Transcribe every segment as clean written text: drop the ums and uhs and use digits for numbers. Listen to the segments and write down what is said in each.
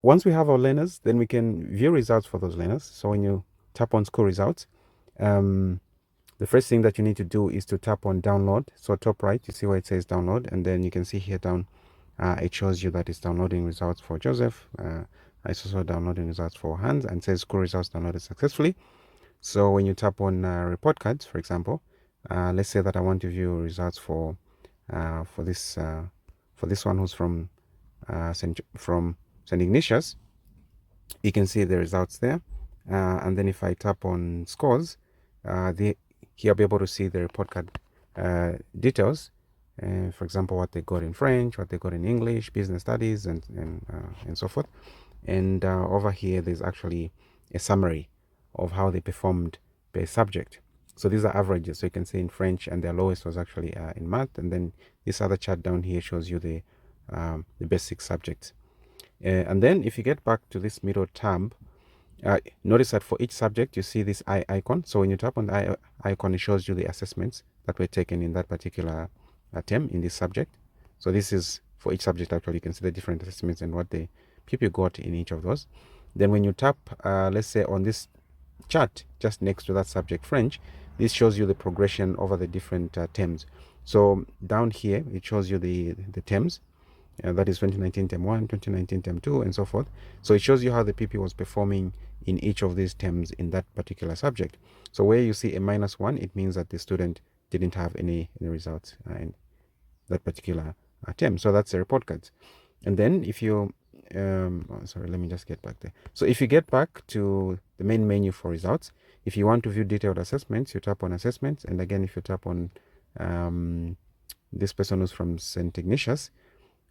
once we have our learners, then we can view results for those learners. So when you tap on school results, the first thing that you need to do is to tap on download. So top right, you see where it says download, and then you can see here down, it shows you that it's downloading results for Joseph. It's also downloading results for Hans, and says school results downloaded successfully. So when you tap on report cards, for example, let's say that I want to view results for this one who's from St. Ignatius. You can see the results there, and then if I tap on scores, here I'll be able to see the report card details. For example, what they got in French, what they got in English, business studies, and so forth. And over here, there's actually a summary of how they performed per subject. So these are averages. So you can see in French, and their lowest was actually in math. And then this other chart down here shows you the basic subjects. And then if you get back to this middle tab, notice that for each subject, you see this eye icon. So when you tap on the eye icon, it shows you the assessments that were taken in that particular term in this subject. So this is for each subject. Actually, you can see the different assessments and what the people got in each of those. Then when you tap, let's say on this chart just next to that subject French, this shows you the progression over the different terms. So down here, it shows you the terms. That is 2019 term 1, 2019 term 2, and so forth. So it shows you how the PP was performing in each of these terms in that particular subject. So where you see a -1, it means that the student didn't have any results in that particular term. So that's the report cards. And then if you, sorry, let me just get back there. So if you get back to the main menu for results, if you want to view detailed assessments, you tap on assessments. And again, if you tap on this person who's from St. Ignatius,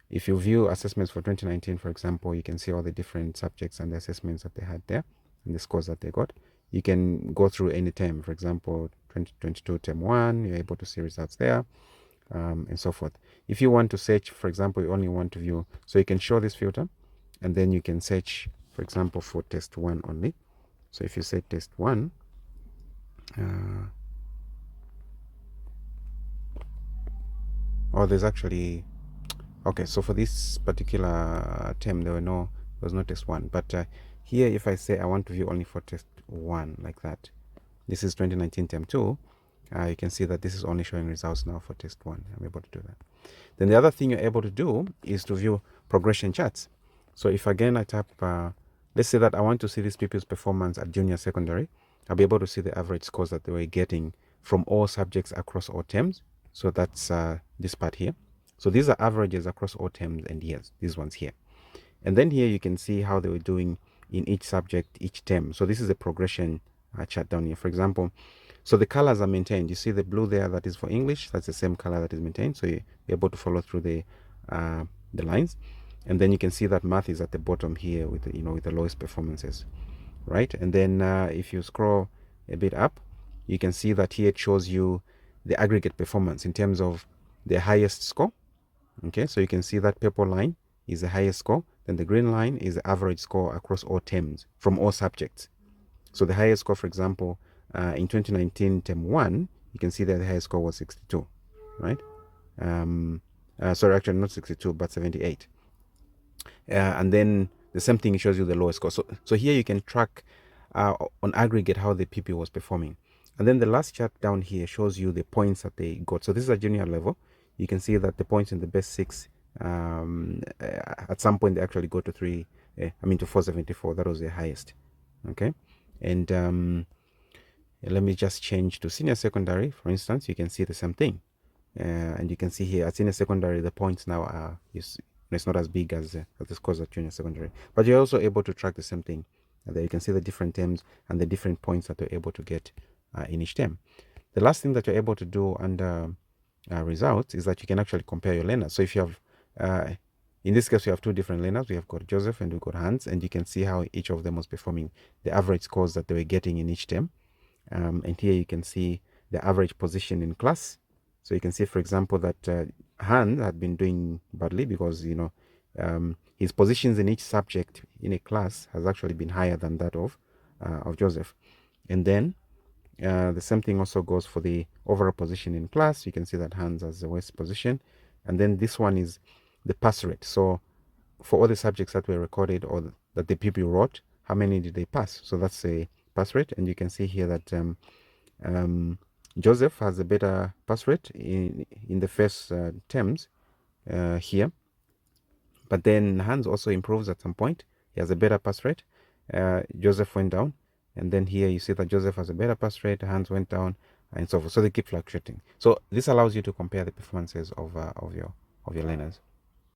if you view assessments for 2019, for example, you can see all the different subjects and the assessments that they had there and the scores that they got. You can go through any term. For example, 2022 term 1, you're able to see results there, and so forth. If you want to search, for example, you only want to view, so you can show this filter, and then you can search, for example, for test 1 only. So if you say test 1, there's actually, okay, so for this particular term, there was no test 1. But here, if I say I want to view only for test 1, like that, this is 2019 term 2, you can see that this is only showing results now for test 1. I'm able to do that. Then the other thing you're able to do is to view progression charts. So if again I tap, let's say that I want to see these people's performance at junior secondary, I'll be able to see the average scores that they were getting from all subjects across all terms. So that's this part here. So these are averages across all terms and years, these ones here. And then here you can see how they were doing in each subject, each term. So this is a progression chart down here. For example, so the colors are maintained. You see the blue there, that is for English. That's the same color that is maintained. So you're able to follow through the lines. And then you can see that math is at the bottom here with the, with the lowest performances, right? And then if you scroll a bit up, you can see that here it shows you the aggregate performance in terms of the highest score. Okay, so you can see that purple line is the highest score. Then the green line is the average score across all terms from all subjects. So the highest score, for example, in 2019 term 1, you can see that the highest score was 62, right? Sorry, actually not 62, but 78. And then the same thing shows you the lowest score. So here you can track on aggregate how the PP was performing. And then the last chart down here shows you the points that they got. So this is a junior level. You can see that the points in the best 6, at some point they actually go to 474. That was the highest. Okay. And let me just change to senior secondary, for instance. You can see the same thing. And you can see here at senior secondary, the points now are, it's not as big as the scores at junior secondary. But you're also able to track the same thing. There you can see the different terms and the different points that you're able to get in each term. The last thing that you're able to do under results is that you can actually compare your learners. So if you have, in this case, we have 2 different learners. We have got Joseph and we've got Hans, and you can see how each of them was performing, the average scores that they were getting in each term. And here you can see the average position in class. So you can see, for example, that Hans had been doing badly because, his positions in each subject in a class has actually been higher than that of Joseph. And then the same thing also goes for the overall position in class. You can see that Hans has the worst position. And then this one is the pass rate. So for all the subjects that were recorded or that the people wrote, how many did they pass? So that's a pass rate, and you can see here that Joseph has a better pass rate in the first terms here, but then Hans also improves at some point. He has a better pass rate. Joseph went down, and then here you see that Joseph has a better pass rate, Hans went down, and so forth. So they keep fluctuating. So this allows you to compare the performances of your learners.